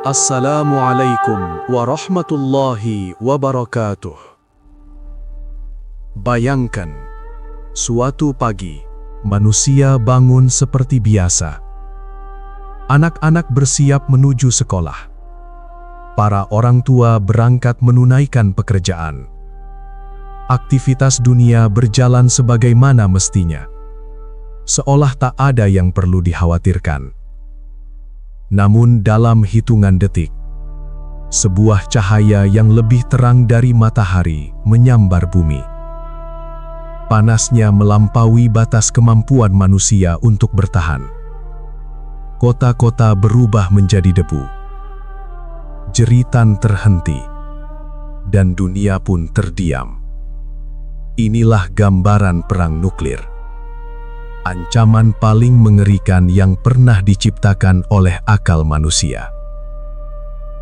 Assalamualaikum warahmatullahi wabarakatuh. Bayangkan, suatu pagi, manusia bangun seperti biasa. Anak-anak bersiap menuju sekolah. Para orang tua berangkat menunaikan pekerjaan. Aktivitas dunia berjalan sebagaimana mestinya. Seolah tak ada yang perlu dikhawatirkan. Namun dalam hitungan detik, sebuah cahaya yang lebih terang dari matahari menyambar bumi. Panasnya melampaui batas kemampuan manusia untuk bertahan. Kota-kota berubah menjadi debu. Jeritan terhenti, dan dunia pun terdiam. Inilah gambaran perang nuklir. Ancaman paling mengerikan yang pernah diciptakan oleh akal manusia.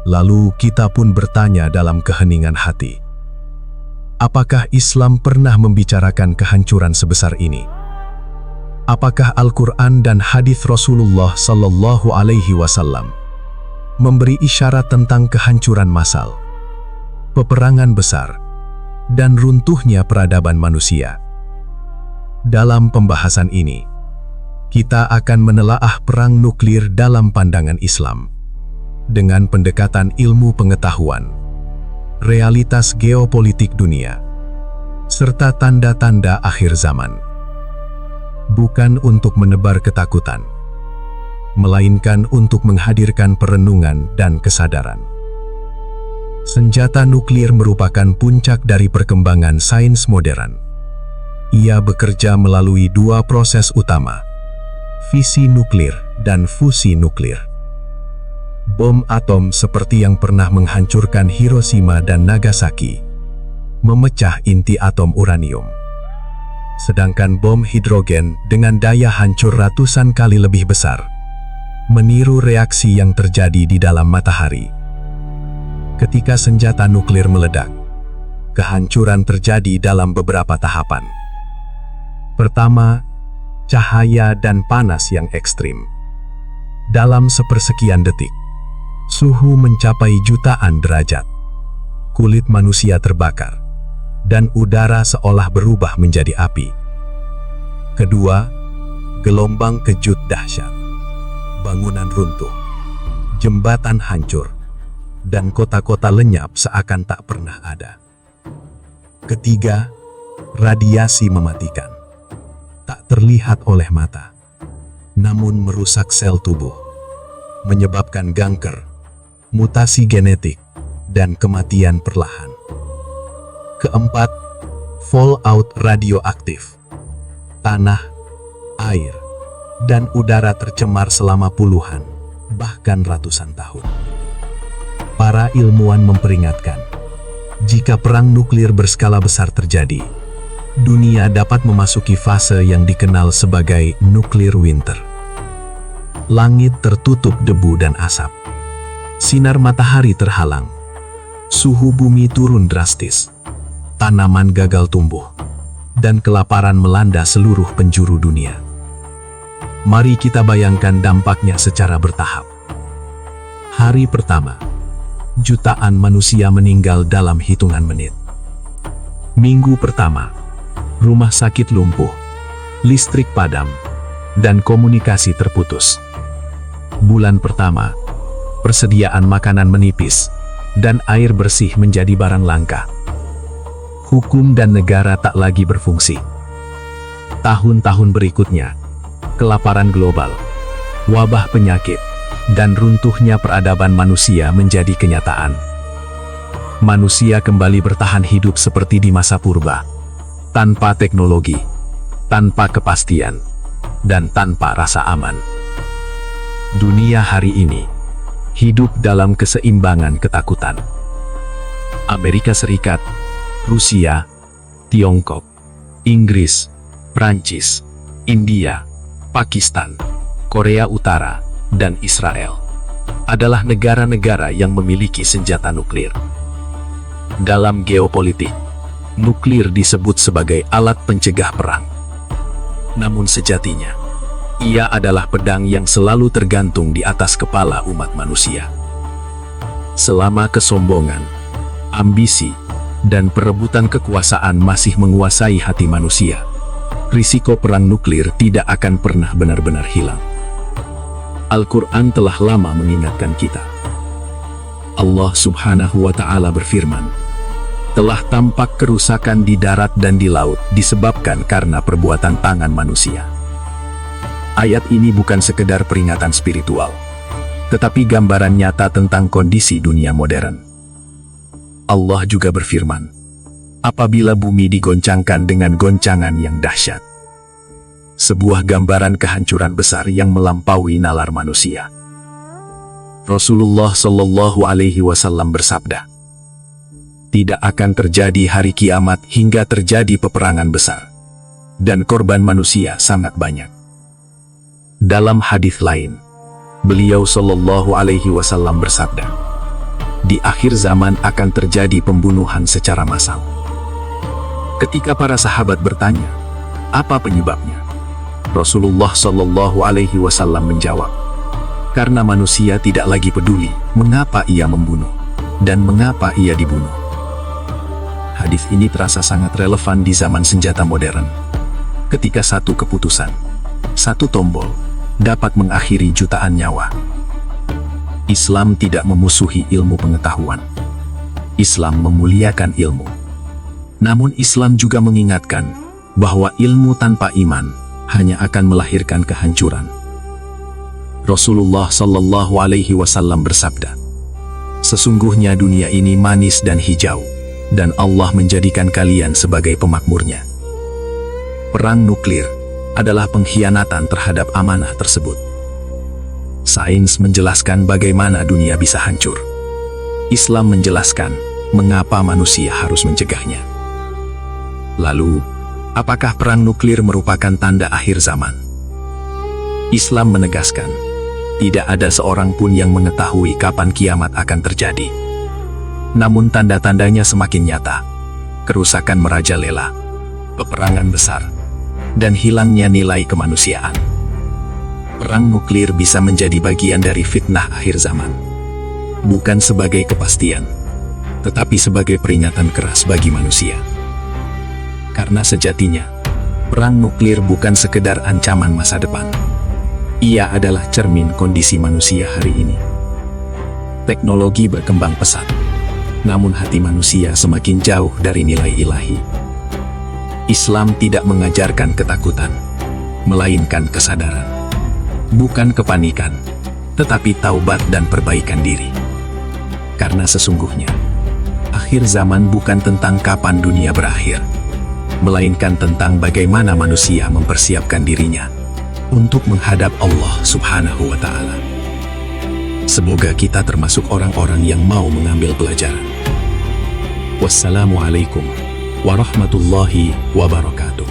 Lalu kita pun bertanya dalam keheningan hati, apakah Islam pernah membicarakan kehancuran sebesar ini? Apakah Al-Quran dan hadis Rasulullah Sallallahu Alaihi Wasallam memberi isyarat tentang kehancuran massal, peperangan besar, dan runtuhnya peradaban manusia? Dalam pembahasan ini, kita akan menelaah perang nuklir dalam pandangan Islam dengan pendekatan ilmu pengetahuan, realitas geopolitik dunia, serta tanda-tanda akhir zaman. Bukan untuk menebar ketakutan, melainkan untuk menghadirkan perenungan dan kesadaran. Senjata nuklir merupakan puncak dari perkembangan sains modern. Ia bekerja melalui dua proses utama, fisi nuklir dan fusi nuklir. Bom atom seperti yang pernah menghancurkan Hiroshima dan Nagasaki, memecah inti atom uranium. Sedangkan bom hidrogen dengan daya hancur ratusan kali lebih besar, meniru reaksi yang terjadi di dalam matahari. Ketika senjata nuklir meledak, kehancuran terjadi dalam beberapa tahapan. Pertama, cahaya dan panas yang ekstrim. Dalam sepersekian detik, suhu mencapai jutaan derajat. Kulit manusia terbakar, dan udara seolah berubah menjadi api. Kedua, gelombang kejut dahsyat. Bangunan runtuh, jembatan hancur, dan kota-kota lenyap seakan tak pernah ada. Ketiga, radiasi mematikan. Tak terlihat oleh mata, namun merusak sel tubuh, menyebabkan kanker, mutasi genetik, dan kematian perlahan. Keempat, fallout radioaktif. Tanah, air, dan udara tercemar selama puluhan, bahkan ratusan tahun. Para ilmuwan memperingatkan, jika perang nuklir berskala besar terjadi, dunia dapat memasuki fase yang dikenal sebagai nuclear winter. Langit tertutup debu dan asap. Sinar matahari terhalang. Suhu bumi turun drastis. Tanaman gagal tumbuh. Dan kelaparan melanda seluruh penjuru dunia. Mari kita bayangkan dampaknya secara bertahap. Hari pertama, jutaan manusia meninggal dalam hitungan menit. Minggu pertama, rumah sakit lumpuh, listrik padam, dan komunikasi terputus. Bulan pertama, persediaan makanan menipis, dan air bersih menjadi barang langka. Hukum dan negara tak lagi berfungsi. Tahun-tahun berikutnya, kelaparan global, wabah penyakit, dan runtuhnya peradaban manusia menjadi kenyataan. Manusia kembali bertahan hidup seperti di masa purba. Tanpa teknologi, tanpa kepastian, dan tanpa rasa aman. Dunia hari ini hidup dalam keseimbangan ketakutan. Amerika Serikat, Rusia, Tiongkok, Inggris, Prancis, India, Pakistan, Korea Utara, dan Israel adalah negara-negara yang memiliki senjata nuklir. Dalam geopolitik, nuklir disebut sebagai alat pencegah perang. Namun sejatinya, ia adalah pedang yang selalu tergantung di atas kepala umat manusia. Selama kesombongan, ambisi, dan perebutan kekuasaan masih menguasai hati manusia, risiko perang nuklir tidak akan pernah benar-benar hilang. Al-Quran telah lama mengingatkan kita. Allah Subhanahu wa Ta'ala berfirman, "Telah tampak kerusakan di darat dan di laut disebabkan karena perbuatan tangan manusia." Ayat ini bukan sekedar peringatan spiritual, tetapi gambaran nyata tentang kondisi dunia modern. Allah juga berfirman, "Apabila bumi digoncangkan dengan goncangan yang dahsyat." Sebuah gambaran kehancuran besar yang melampaui nalar manusia. Rasulullah Shallallahu Alaihi Wasallam bersabda, "Tidak akan terjadi hari kiamat hingga terjadi peperangan besar, dan korban manusia sangat banyak." Dalam hadis lain, beliau Shallallahu Alaihi Wasallam bersabda, "Di akhir zaman akan terjadi pembunuhan secara massal." Ketika para sahabat bertanya, "Apa penyebabnya?" Rasulullah Shallallahu Alaihi Wasallam menjawab, "Karena manusia tidak lagi peduli mengapa ia membunuh dan mengapa ia dibunuh." Hadis ini terasa sangat relevan di zaman senjata modern, ketika satu keputusan, satu tombol, dapat mengakhiri jutaan nyawa. Islam tidak memusuhi ilmu pengetahuan. Islam memuliakan ilmu. Namun Islam juga mengingatkan bahwa ilmu tanpa iman hanya akan melahirkan kehancuran. Rasulullah Shallallahu Alaihi Wasallam bersabda, "Sesungguhnya dunia ini manis dan hijau, dan Allah menjadikan kalian sebagai pemakmurnya." Perang nuklir adalah pengkhianatan terhadap amanah tersebut. Sains menjelaskan bagaimana dunia bisa hancur. Islam menjelaskan mengapa manusia harus mencegahnya. Lalu, apakah perang nuklir merupakan tanda akhir zaman? Islam menegaskan, tidak ada seorang pun yang mengetahui kapan kiamat akan terjadi. Namun tanda-tandanya semakin nyata. Kerusakan merajalela, peperangan besar, dan hilangnya nilai kemanusiaan. Perang nuklir bisa menjadi bagian dari fitnah akhir zaman. Bukan sebagai kepastian, tetapi sebagai peringatan keras bagi manusia. Karena sejatinya, perang nuklir bukan sekedar ancaman masa depan. Ia adalah cermin kondisi manusia hari ini. Teknologi berkembang pesat, namun hati manusia semakin jauh dari nilai ilahi. Islam tidak mengajarkan ketakutan, melainkan kesadaran. Bukan kepanikan, tetapi taubat dan perbaikan diri. Karena sesungguhnya, akhir zaman bukan tentang kapan dunia berakhir, melainkan tentang bagaimana manusia mempersiapkan dirinya untuk menghadap Allah Subhanahu wa Ta'ala. Semoga kita termasuk orang-orang yang mau mengambil pelajaran. Wassalamualaikum warahmatullahi wabarakatuh.